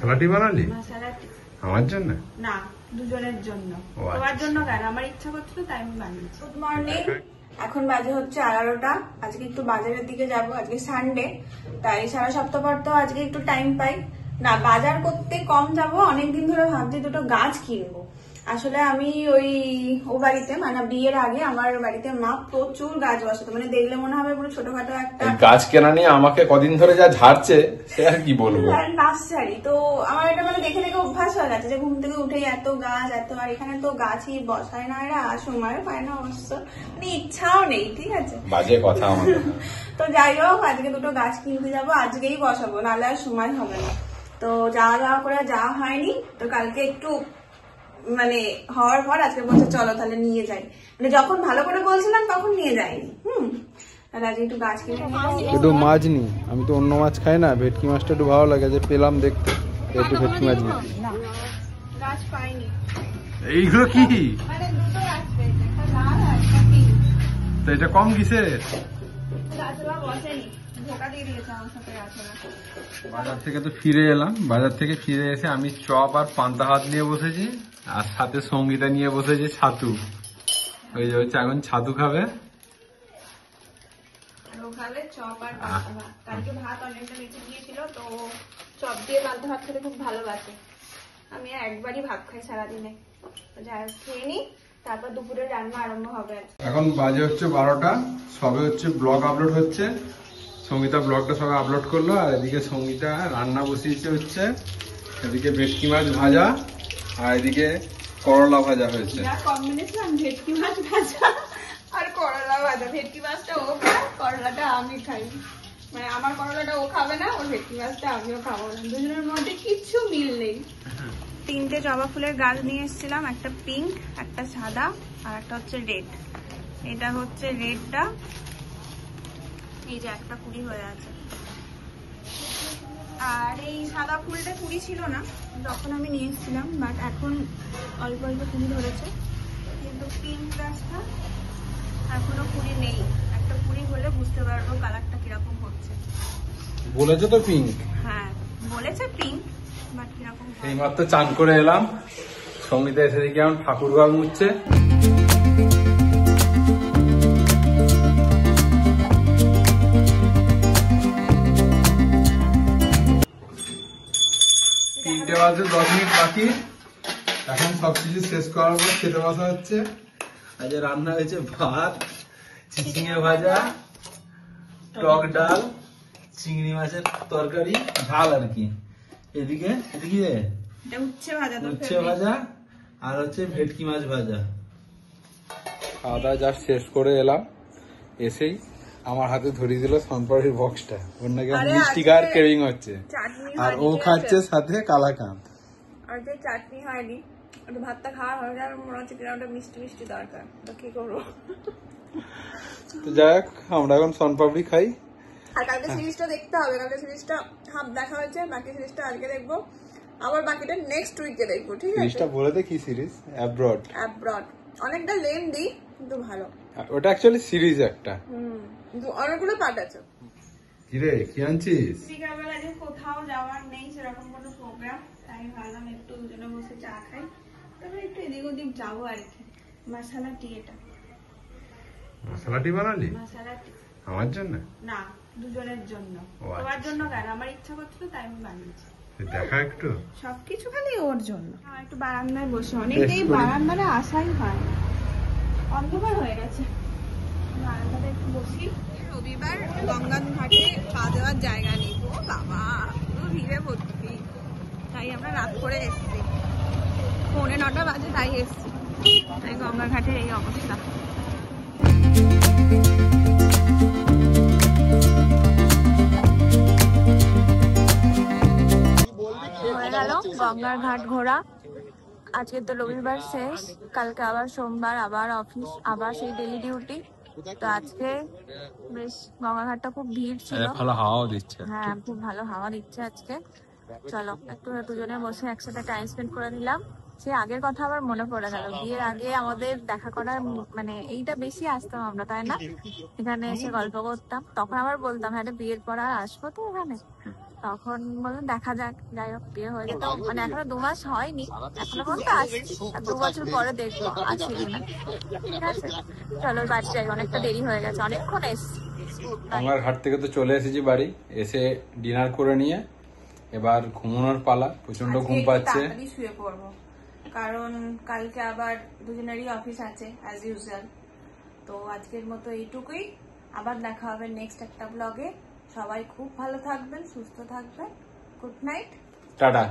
মশলাটি বানালি? মশলাটি আমার জন্য না, দুজনের জন্য। তোমার জন্য কেন, আমার ইচ্ছা করছিল তাই আমি বানিয়েছি। গুড মর্নিং, এখন বাজে হচ্ছে 11টা। আজকে একটু বাজারের দিকে যাব, আজকে সানডে, তাই সারা সপ্তাহ পর তো আজকে একটু টাইম পাই না। বাজার করতে কম যাব, অনেকদিন ধরে ভাবছি দুটো গাছ কিনবো। আসলে আমি ও বাড়িতে মানে বিয়ের আগে আমার বাড়িতে মা প্রচুর গাছ বসাতো, মানে দেখলে মনে হবে পুরো ছোটখাটো একটা গাছ কেনা নিয়ে আমাকে কদিন ধরে যা ঝাড়ছে সে আর কি বলবো। নার্সারি তো আমার এটা মানে দেখে দেখে অভ্যাস হয়ে গেছে যে ঘুম থেকে উঠে এত গাছ এত, আর এখানে তো গাছই বসায় না এরা, সময়ও পায় না অবশ্য, মানে ইচ্ছাও নেই, ঠিক আছে, বাজে কথা আমাদের। তো যাই হোক আজকে দুটো গাছ কিনতে যাবো, আজকেই বসাবো, নাহলে আর সময় হবে না। তো যাওয়া করে যাওয়া হয়নি, তো কালকে একটু মানে হওয়ার পর আজকে বলছে চলো তাহলে নিয়ে যাই, মানে যখন ভালো করে বলছিলাম তখন নিয়ে যাইনি। তাহলে আজকে একটু গাছ কিনে একটু মাছ নি, আমি তো অন্য মাছ খাই না, ভেটকি মাছটা একটু ভালো লাগে, যে পেলাম দেখতে একটু ভেটকি মাছ নিই। গাছ পাইনি। এইগুলো কি? মানে দুটো গাছ পেয়েছে, একটা লাল আর একটা পিঙ্ক। তো এটা কম কিসের? গাছে বা বসেনি, ধোকা দিয়ে দিয়েছে আমার সাথে গাছে না। বাজার থেকে তো ফিরে এলাম, বাজার থেকে ফিরে এসে আমি চপ আর পান্তা ভাত নিয়ে বসেছি, আর সাথে সঙ্গীতা নিয়ে বসেছি ছাতু। ওই যে হচ্ছে এখন ছাতু খাবে। ওখানে চপ আর পান্তা ভাত, কালকে ভাত অনেকটা নিচে গিয়েছিল তো চপ দিয়ে পান্তা ভাত খেতে খুব ভালোবাসে। আমি একবারই ভাত খাই সারাদিনে, যাই হোক খেয়ে নি, তারপর দুপুরে রান্না আরম্ভ হবে। এখন বাজে হচ্ছে 12টা, সবে হচ্ছে ব্লগ আপলোড হচ্ছে, সঙ্গীতা ব্লগটা সবে আপলোড করলো, আর এদিকে সঙ্গীতা রান্না বসিয়েছে হচ্ছে, এদিকে ভেটকি মাছ ভাজা আর এদিকে করলা ভাজা হয়েছে। কম্বিনেশন ভেটকি মাছ ভাজা আর করলা ভাজা, ভেটকি মাছটা ও খায়, করলাটা আমি খাই, মানে আমার করলাটা ও খাবে না, ওর ভেটকি মাছটা আমিও খাবো না, দুজনের মধ্যে কিচ্ছু মিল নেই। 3টে জবা ফুলের গাছ নিয়ে এসেছিলাম, একটা পিঙ্ক, একটা সাদা আর একটা হচ্ছে রেড। এটা হচ্ছে রেডটা, এই যে একটা কুড়ি হয়ে আছে, আর এই সাদা ফুলটা কুড়ি ছিল না যখন আমি নিয়ে এসেছিলাম, বাট এখন অল্প অল্প কুড়ি ধরেছে, কিন্তু পিঙ্ক গাছটা এখনো কুড়ি নেই। একটা কুড়ি হলে বুঝতে পারবো কালারটা কিরকম হচ্ছে। বলেছে তো পিঙ্ক, হ্যাঁ বলেছে পিঙ্ক, বাট কিরকম এই মাত্র চান করে এলাম, সঙ্গীতা এসে দেখি এখন ঠাকুর ঘর মুছছে। তিনটে বাজে 10 মিনিট বাকি, এখন সবকিছু শেষ করার পর খেতে বসা হচ্ছে। আজ রান্না হয়েছে ভাত, চিচিঙে ভাজা, টক ডাল, চিংড়ি মাছের তরকারি, ঝাল আর কি। এদিকে এদিকে উচ্ছে ভাজা, উচ্ছে ভাজা আর হচ্ছে ভেটকি মাছ ভাজা। খাওয়া দাওয়া যা শেষ করে এলাম, এসেই আমার হাতে ধরিয়ে দিল সনপাপড়ির বক্সটা, ওর নাকি মিষ্টি খাওয়ার ক্রেভিং হচ্ছে, আর ও খাচ্ছে সাথে কালাকাঁদ। আর যে চাটনি হয়নি, একটু ভাতটা খাওয়া হয়ে যাবে, মনে হচ্ছে কিনা ওটা মিষ্টি মিষ্টি দরকার, তো কি করবো। তো যাই হোক, আমরা এখন সনপাপড়ি খাই। আর কালকে সিরিজটা দেখতে হবে, কালকে সিরিজটা হাফ দেখা হয়েছে, বাকি সিরিজটা আজকে দেখবো, আবার বাকিটা নেক্সট উইকে দেখবো, ঠিক আছে। সিরিজটা বলে দে কি সিরিজ? অ্যাব্রড। অ্যাব্রড অনেকটা লেন্দি কিন্তু ভালো। ওটা অ্যাকচুয়ালি সিরিজ একটা, কিন্তু অনেকগুলো পার্ট আছে। কিরে কি আনছিস? বিকালবেলা যে কোথাও যাওয়ার নেই সেরকম কোনো প্রোগ্রাম, তাই ভাবলাম একটু দুজনে বসে চা খাই, তারপরে একটু এদিক ওদিক যাবো আর কি। মশলা টি, এটা মশলাটি বানালি? মশলা টি আমার জন্য না, দুজনের জন্য। আচ্ছা। তোমার জন্য কেন, আমার ইচ্ছা করছিল তাই আমি বানিয়েছি। দেখা একটু সবকিছু খালি ওর জন্য। একটু বারান্দায় বসে, অনেকটাই বারান্দায় আসাই হয় না, অন্ধকার হয়ে গেছে, বারান্দাতে একটু বসি। রবিবার গঙ্গার ঘাটে পা দেওয়ার জায়গা নেই, ও বাবা পুরো ভিড়ে ভর্তি, তাই আমরা রাত করে এসছি, 9:45 বাজে, তাই এসছি, তাই গঙ্গার ঘাটের এই অবস্থা। হয়ে গেল গঙ্গার ঘাট ঘোরা, আজকে তো রবিবার শেষ, কালকে আবার সোমবার, আবার অফিস, আবার সেই ডেলি ডিউটি। তো আজকে বেশ গঙ্গাঘাটটা খুব ভিড় ছিল, ভালো হাওয়াও দিচ্ছে। হ্যাঁ খুব ভালো হাওয়া দিচ্ছে আজকে। চলো একটু দুজনে বসে একসাথে টাইম স্পেন্ড করে নিলাম। সে আগের কথা আবার মনে পড়ে গেল, বিয়ের আগে আমাদের দেখা করার মানে এইটা বেশি আসতাম আমরা, তাই না, এখানে এসে গল্প করতাম, তখন আবার বলতাম হ্যাঁ বিয়ের পর আর আসবো তো এখানে, তখন বললাম দেখা যাক, যাই হোক বিয়ে হয়ে যেত, মানে এখনো 2 মাস হয়নি, এখনো পর্যন্ত আসছি, আর 2 বছর পরে দেখবো আসি কিনা। ঠিক আছে, চলো বাড়ি যাই, অনেকটা দেরি হয়ে গেছে, অনেকক্ষণ এসছি। গঙ্গার ঘাট থেকে তো চলে এসেছি বাড়ি, এসে ডিনার করে নিয়ে এবার ঘুমানোর পালা। প্রচন্ড ঘুম পাচ্ছে, শুয়ে পড়বো, কারণ কালকে আবার দুজনেরই অফিস আছে অ্যাজ ইউজুয়াল। তো আজকের মতো এইটুকুই, আবার দেখা হবে নেক্সট একটা ব্লগে। সবাই খুব ভালো থাকবেন, সুস্থ থাকবেন। Good night, tata.